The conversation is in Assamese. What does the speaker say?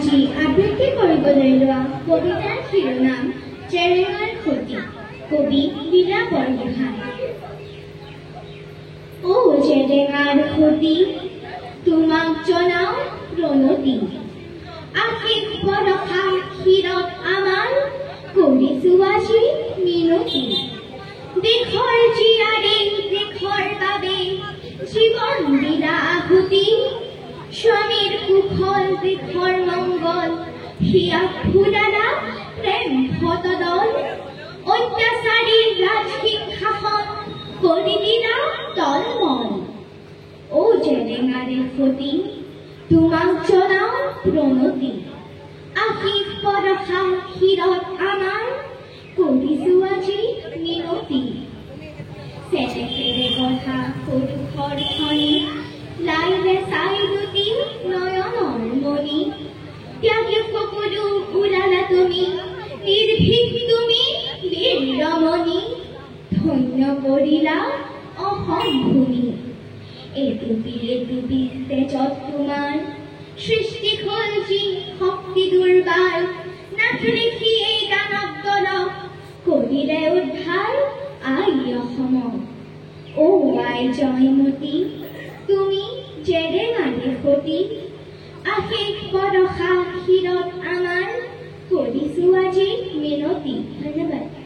আজি আবৃত্তি কৰিবলৈ লোৱা কবিতাৰ শিৰোনাম জেৰেঙাৰ খুঁটি। কবি বীৰা বৰগোহাঁই। ও জেৰেঙাৰ খুঁটি, তোমাক জনাও প্ৰণতি। আশীষ বৰষা শিৰত আমাৰ কৰিছো আজি মিনতি। দেশৰ জীয়াৰী দেশৰ বাবে জীৱন দিলা আহুতি। স্বামীৰ কুশল দেশৰ মংগল হিয়াক ফুলালা প্ৰেম শতদল। অত্যাচাৰী ৰাজসিংহাসন কৰি দিলা তলমল। ও জেৰেঙাৰে খুঁটি, তোমাক জনাও প্ৰণতি। আশীষ বৰষা শিৰত আমাৰ কৰিছো আজি মিনতি। চেনেকেৰে গঢ়া সৰুখৰ খনি, লাইৰে চাই দুটি নয়নৰ মণি। ত্যাগী সকলো ওলালা তুমি, নিৰ্ভীক তুমি বীৰ ৰমণী। ধন্য কৰিলা অসম ভূমি। এটুপি তেজত তোমাৰ সৃষ্টি হ'ল যি শক্তি দুৰ্বাৰ। নাথলিখি এই দানৱ দলক কৰিলে উদ্ধাৰ আই অসমক। ও আই জয়মতী, তুমি জেৰেঙাৰে খুঁটি। আশীষ বৰষা শিৰত আমাৰ কৰিছো আজি মিনতি। ধন্যবাদ।